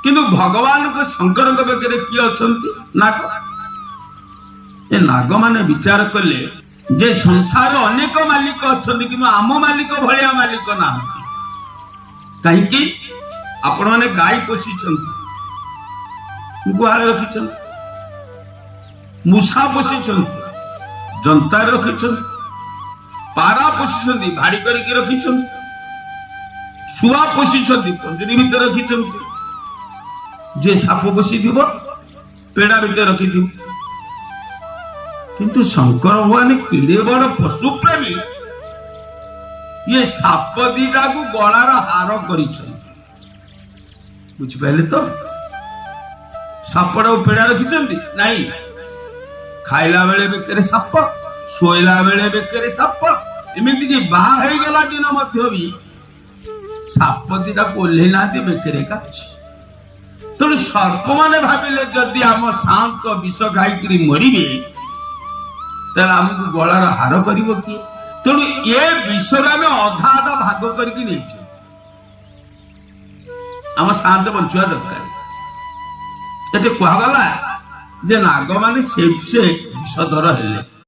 किंतु भगवान को शंकर पाखे किए अच्छा नाग ए नाग माने विचार कले जे संसार अनेक मालिक अच्छा कि आम मालिक भाया मालिक ना कहीं आपण मैंने गाय पोषि गुहाल रखी मूषा पोषि जंता रखी पारा पोषि भाड़ी करके रखी शुआ पोषि पंजरी भितर रखी जे साप पोषि पेड़ा भितर रखी किंतु शंकर भगवान केड़े बड़ पशु प्रेमी ये साप दीटा को गलार हार कर बुझिपारे तो सापड़ा पेड़ा रखी नहीं खाइला बेले बेकरे साप शोला बेले बेकरे साप एमती कि बाहा गला दिन भी साप दीटा ओह्लई ना बेकरे काटुची तेणु सर्प मैंने भाविले जदि आम शांत विष खाई मरवे तेल आमको गलार हार कर किए तेणु ये विषय आम अधा अधा भाग करके आम शांत बंचा दरकार ये कहगला जे नाग मान से विषधर हेले